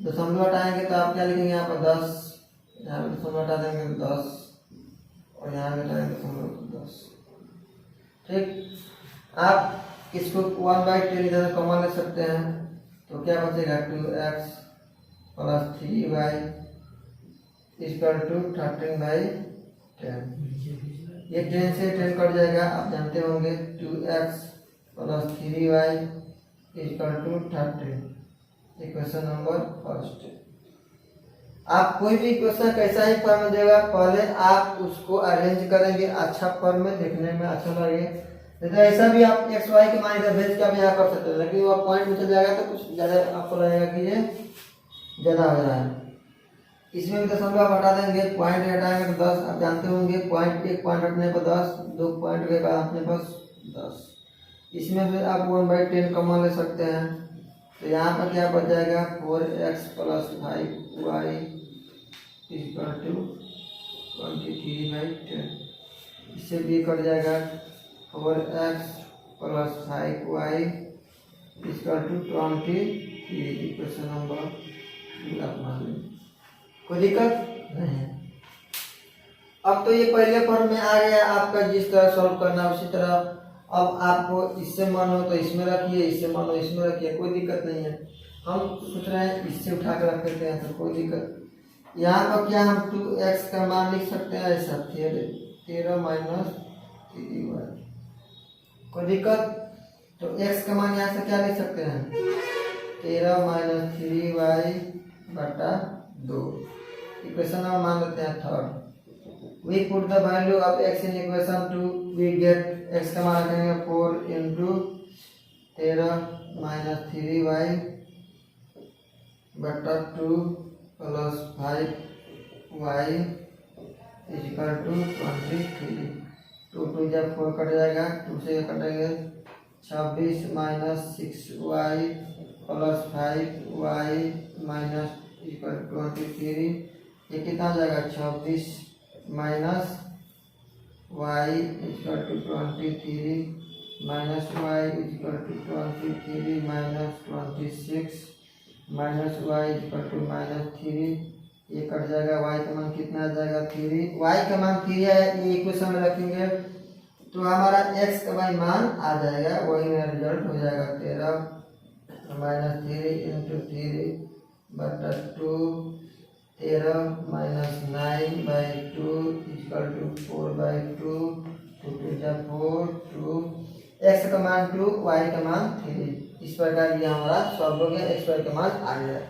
दशमलव हटाएंगे तो आप क्या लिखेंगे, यहाँ पर 10, यहाँ पर दशमलव हटा देंगे 10 और यहाँ पे हटाएंगे दशमलव 10। ठीक, आप इसको 1/10 इधर कॉमन ले सकते हैं, तो क्या बचेगा, 2x plus 3y equal to 13/10। ये 10 से 10 कट जाएगा, आप जानते होंगे। 2x plus 3y equal to 13। Equation number first. आप कोई भी क्वेश्चन कैसा ही फॉर्म देगा, पहले आप उसको अरेंज करेंगे अच्छा फॉर्म में, देखने में अच्छा लगे। तो ऐसा भी आप एक्स वाई के मान इधर भेज के आप यहाँ कर सकते हैं, लेकिन वो पॉइंट में चल जाएगा तो कुछ ज़्यादा आपको लगेगा कि ये ज़्यादा हो रहा है। इसमें भी दशमलव आप हटा देंगे, पॉइंट हटाएंगे तो 10, आप जानते होंगे। पॉइंट, एक पॉइंट हटने पर 10, 2 पॉइंट के बाद अपने पास 10। इसमें फिर आप 1/10 कॉमन ले सकते हैं, तो यहाँ पर क्या बच जाएगा, 4x plus 5y equal to 23/10। इससे भी कट जाएगा, 4x plus 5y equal to 23। Equation number आप मान लें, कोई दिक्कत नहीं है। अब तो ये पहले फॉर्म में आ गया आपका, जिस तरह सॉल्व करना उसी तरह। अब आपको इससे मन हो तो इसमें रखिए, इससे मन हो इसमें रखिए, कोई दिक्कत नहीं है। हम सोच रहे हैं इससे उठा कर रख देते हैं, तो कोई दिक्कत। यहाँ पर क्या हम 2x का मान लिख सकते हैं ऐसा, 13 माइनस 3y, कोई दिक्कत। तो x का मान यहाँ से क्या लिख सकते हैं, 13 माइनस 3y बटा 2। इक्वेशन नंबर मान लेते हैं third. We put the value of x in equation 2, we get x का मान रखेंगे 4 into 13 minus 3y बटा 2 plus 5y is equal to 23। 2 जब 4 कट जाएगा, 2 से कटेंगे 26 minus 6y plus 5y minus equal 23। ये कितना हो जाएगा, 26 minus y equal to 23 minus y equal to 23 minus 26 minus y equal to -3, ये कट जाएगा। वाई का मान कितना आ जाएगा 3, वाई का मान 3 है, ये इक्वेशन में रखेंगे तो हमारा एक्स का वाई मान आ जाएगा, वही मेरा रिजल्ट हो जाएगा 13 -3 इंटू 3 बटा 2, 13 -9/2 इक्वल टू 4/2, 2 जा 4, 2 एक्स का मान 2 वाई का मान 3। इस प्रकार ये हमारा सॉल्व हो गया, एक्स वाई का मान आ गया।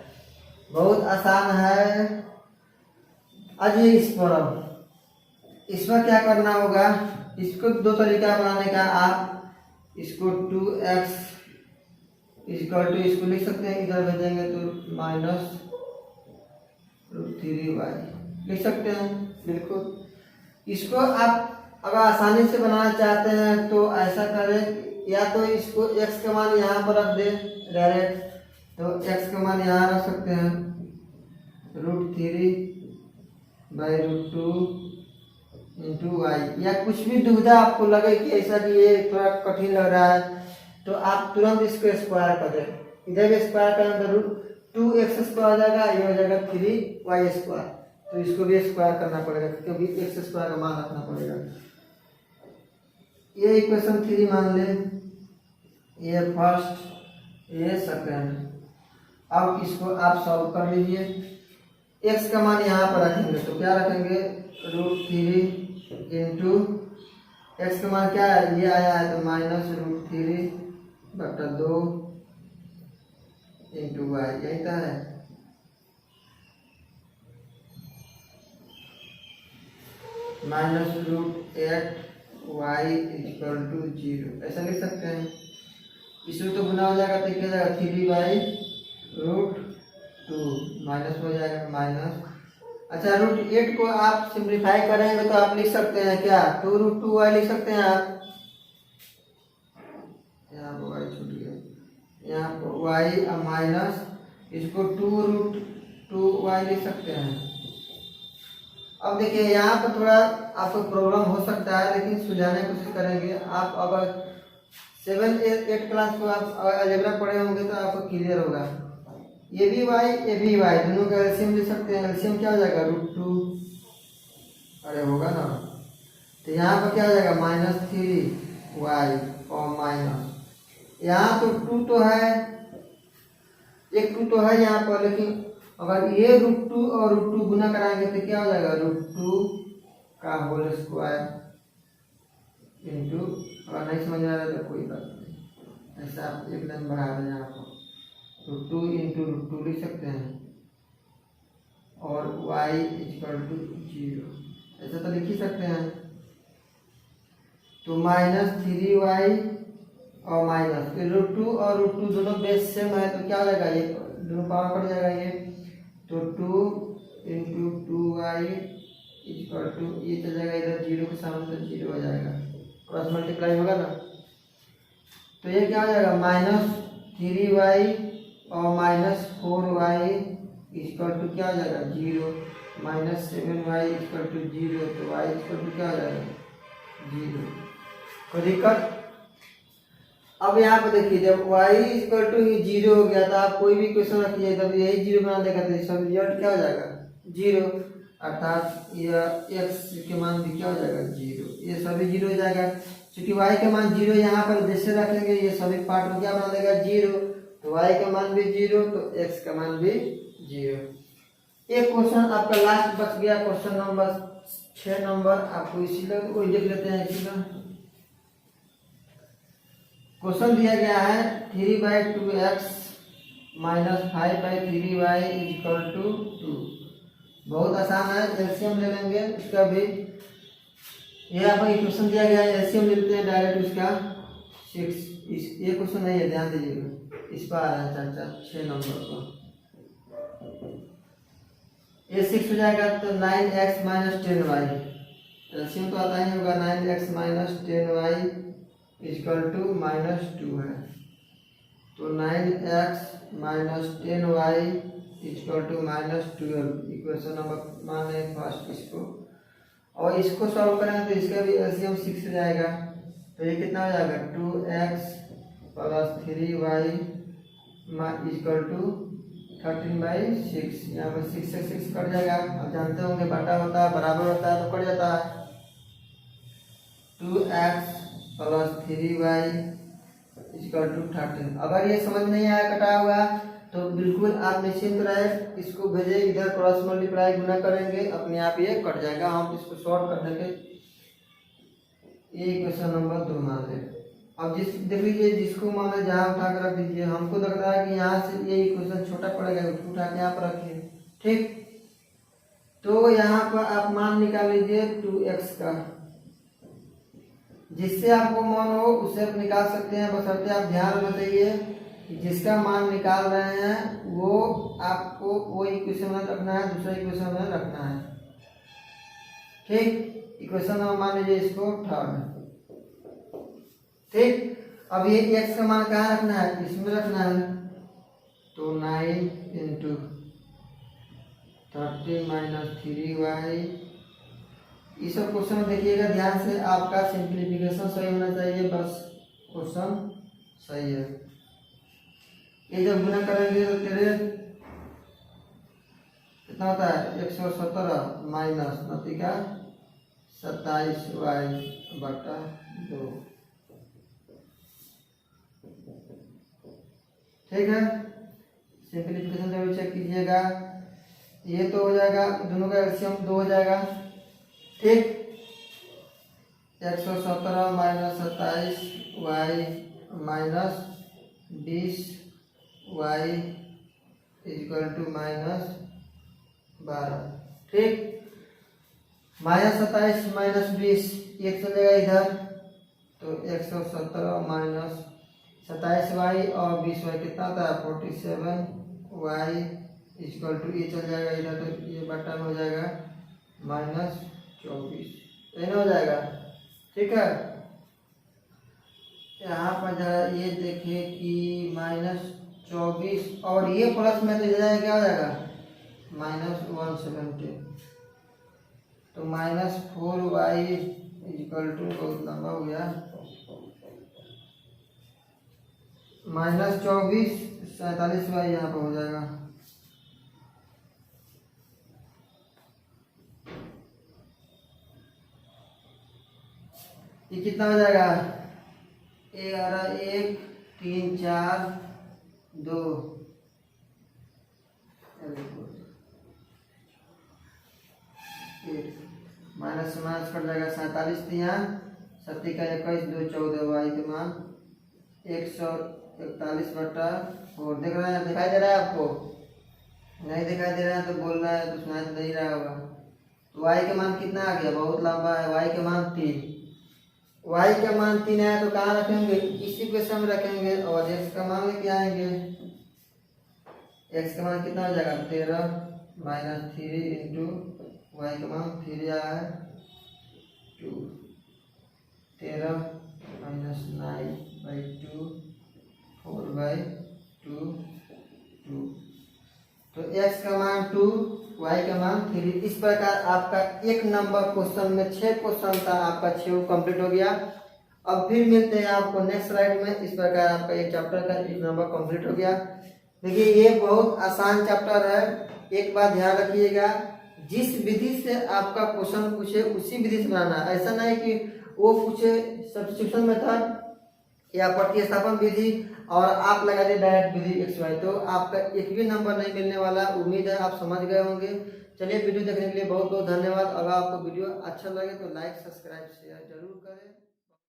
बहुत आसान है। आज ये इसमें क्या करना होगा, इसको दो तरीका बनाने का। आप इसको 2x इक्वल टू इसको लिख सकते हैं, इधर भेजेंगे तो -√3y लिख सकते हैं। बिल्कुल इसको आप अगर आसानी से बनाना चाहते हैं तो ऐसा करें, या तो इसको x का मान यहाँ पर रख दे डायरेक्ट, तो x का मान यहाँ रख सकते हैं √3/√2 इंटू वाई। या कुछ भी दुविधा आपको लगे कि ऐसा कि ये थोड़ा कठिन लग रहा है तो आप तुरंत इसको स्क्वायर कर दें, इधर भी स्क्वायर करें तो √2x² आ जाएगा, ये हो जाएगा 3y²। तो इसको भी स्क्वायर करना पड़ेगा क्योंकि x² का मान रखना पड़ेगा। ये इक्वेशन 3 मान ले, ये फर्स्ट ये सेकंड। अब इसको आप सॉल्व कर लीजिए। x का मान यहाँ पर रखेंगे तो क्या रखेंगे √3 इंटू एक्स का मान क्या है, ये आया है तो -√3/2 इंटू वाई, यही तो है। -√8y इक्वल टू 0 ऐसा लिख सकते हैं। इसमें तो गुना हो जाएगा तो क्या जाएगा 3/√2 माइनस हो जाएगा माइनस। अच्छा √8 को आप सिंप्लीफाई करेंगे तो आप लिख सकते हैं क्या 2√2y लिख सकते हैं आप। यहाँ पर y छूट गया, यहाँ पर y माइनस इसको 2√2y लिख सकते हैं। अब देखिए यहाँ पर थोड़ा आपको प्रॉब्लम हो सकता है लेकिन सुलझाने की कोशिश करेंगे। आप अगर 7-8 क्लास को आप अलजेब्रा पढ़े होंगे तो आपको क्लियर होगा। ये भी y दोनों का एलसीएम ले सकते हैं। एलसीएम क्या हो जाएगा √2, अरे होगा ना। तो यहाँ पर क्या हो जाएगा -3y और माइनस यहाँ तो 2 तो है, एक 2 तो है यहाँ पर, लेकिन अगर ये √2 और √2 गुना कराएंगे तो क्या हो जाएगा √2 का होल स्क्वायर इंटू, अगर नहीं समझ में आ रहा तो कोई बात नहीं, ऐसा आप एक लाइन बढ़ा दें यहाँ पर √2 इंटू √2 लिख सकते हैं और y इक्वल टू 0 ऐसा तो लिख ही सकते हैं। तो -3y और माइनस √2 और √2 दोनों बेस सेम है तो क्या हो जाएगा, ये दोनों पावर कट जाएगा ये, तो 2 इंटू 2y इक्वल टू ये चल जाएगा इधर 0 के सामने तो 0 हो जाएगा, क्रॉस मल्टीप्लाई होगा ना। तो ये क्या हो जाएगा -3y और -4y इक्वल टू क्या हो जाएगा 0, -7y इक्वल टू 0, तो y इक्वल टू क्या हो जाएगा 0। कोई दिक्कत? अब यहाँ पे देखिए जब y इक्वल टू 0 हो गया तो आप कोई भी क्वेश्चन रखिए तब यही 0 बना देगा तो सब रिजल्ट क्या हो जाएगा 0, अर्थात ये x के मान भी क्या हो जाएगा 0, ये सभी 0 हो जाएगा। क्योंकि y का मान 0 यहाँ पर जैसे रखेंगे ये सभी पार्ट में क्या बना देगा 0, तो y का मान भी 0 तो x का मान भी 0। एक क्वेश्चन आपका लास्ट बच गया, क्वेश्चन नंबर 6 नंबर, आपको इसी लोग वही देख लेते हैं। इसी में क्वेश्चन दिया गया है 3/2x minus 5/3y equal to 2। बहुत आसान है, एलसीएम ले लेंगे इसका भी। ये आपको क्वेश्चन दिया गया है, एलसीएम लेते हैं डायरेक्ट उसका 6। ये क्वेश्चन नहीं है, ध्यान दीजिएगा, इस पर आ रहा है चर्चा 6 नंबर पर। ये 6 हो जाएगा तो 9x माइनस 10y, एलसीएम तो आता ही होगा 9x minus 10y equal to -2 है। तो 9x minus 10y equal to -12 equation number मान है फर्स्ट इसको, और इसको सॉल्व करेंगे तो इसका भी एलसीएम 6 हो जाएगा। तो ये कितना हो जाएगा 2x plus 3y equal to 13/6। यहाँ पर 6 से 6 कट जाएगा। आप जानते होंगे बटा होता है बराबर होता है तो कट जाता है। 2x plus 3y equal to 13। अगर ये समझ नहीं आया कटा हुआ तो बिल्कुल आप निश्चिंत रहे, इसको भेजे इधर क्रॉस मल्टीप्लाई गुना करेंगे अपने आप ये कट जाएगा। हम इसको शॉर्ट कर देंगे। ये क्वेश्चन नंबर 2 मान ले। अब देख लीजिए जिसको माना जहाँ उठा कर रख दीजिए। हमको लग रहा है कि यहाँ से ये इक्वेशन छोटा पड़ेगा, उसको उठा के यहाँ पर रखिए। ठीक, तो यहाँ पर आप मान निकाल लीजिए 2x का। जिससे आपको मान हो उससे आप निकाल सकते हैं, बशर्ते आप ध्यान बताइए जिसका मान निकाल रहे हैं वो आपको वो इक्वेशन में रखना है, दूसरा इक्वेशन में रखना है। ठीक, इक्वेशन में मान लीजिए इसको 3rd। ठीक, अब ये x का मान कहाँ रखना है, इसमें रखना है। तो 9 इंटू 30 माइनस 3y। ये सब क्वेश्चन देखिएगा ध्यान से, आपका सिंप्लीफिकेशन सही होना चाहिए, बस क्वेश्चन सही है। ये जब गुना करेंगे तो तेरे कितना होता है 117 माइनस 27y/2। ठीक है, सिंप्लीफिकेशन जरूर चेक कीजिएगा। ये तो हो जाएगा, दोनों का एलसीएम 2 हो जाएगा। ठीक, 117 minus 27y minus 20y equal to minus 12। ठीक, माइनस 27 माइनस 20 एक चलेगा इधर, तो 117 माइनस 27y और 20y कितना होता है 47y इक्वल टू ये चल जाएगा इधर, तो ये बटन हो जाएगा माइनस 24। हो जाएगा। ठीक है, यहाँ पर जरा ये देखिए कि माइनस 24 और ये प्लस में तो जाएगा क्या हो जाएगा माइनस 170। तो माइनस 4y इक्वल टू बहुत लंबा हो गया, माइनस 24 47y यहाँ पर हो जाएगा। ये कितना हो जाएगा 11 1 3 4 2 माइनस से माइनस कट जाएगा 47 यहाँ 7 का 21 2 14 y के मान 141/4। देख रहे हैं, दिखाई दे रहा है आपको? नहीं दिखाई दे रहा है तो बोल रहा है तो सुनाई तो नहीं रहा होगा। तो y के मान कितना आ गया, बहुत लंबा है। y के मान 3, y का मान 3 है तो कहाँ रखेंगे, इसी क्वेश्चन में रखेंगे। और x का मान लेके आएंगे। x का मान कितना हो जाएगा 13 माइनस 3 इंटू y का मान 3 आया है 2। 13 माइनस 9/2 4/2 2। तो x का मान 2 y का मान 3। इस प्रकार आपका 1 नंबर क्वेश्चन में 6 क्वेश्चन था, आपका 6 कंप्लीट हो गया। अब फिर मिलते हैं आपको नेक्स्ट स्लाइड में। इस प्रकार आपका एक चैप्टर का 1 नंबर कंप्लीट हो गया। देखिए ये बहुत आसान चैप्टर है, एक बात ध्यान रखिएगा, जिस विधि से आपका क्वेश्चन पूछे उसी विधि से बनाना है। ऐसा नहीं कि वो पूछे सब्स्टिट्यूशन मेथड या प्रतिस्थापन विधि और आप लगा दे डायरेक्ट विधि XY, तो आपका एक भी नंबर नहीं मिलने वाला। उम्मीद है आप समझ गए होंगे। चलिए, वीडियो देखने के लिए बहुत बहुत धन्यवाद। अगर आपको वीडियो अच्छा लगे तो लाइक सब्सक्राइब शेयर जरूर करें।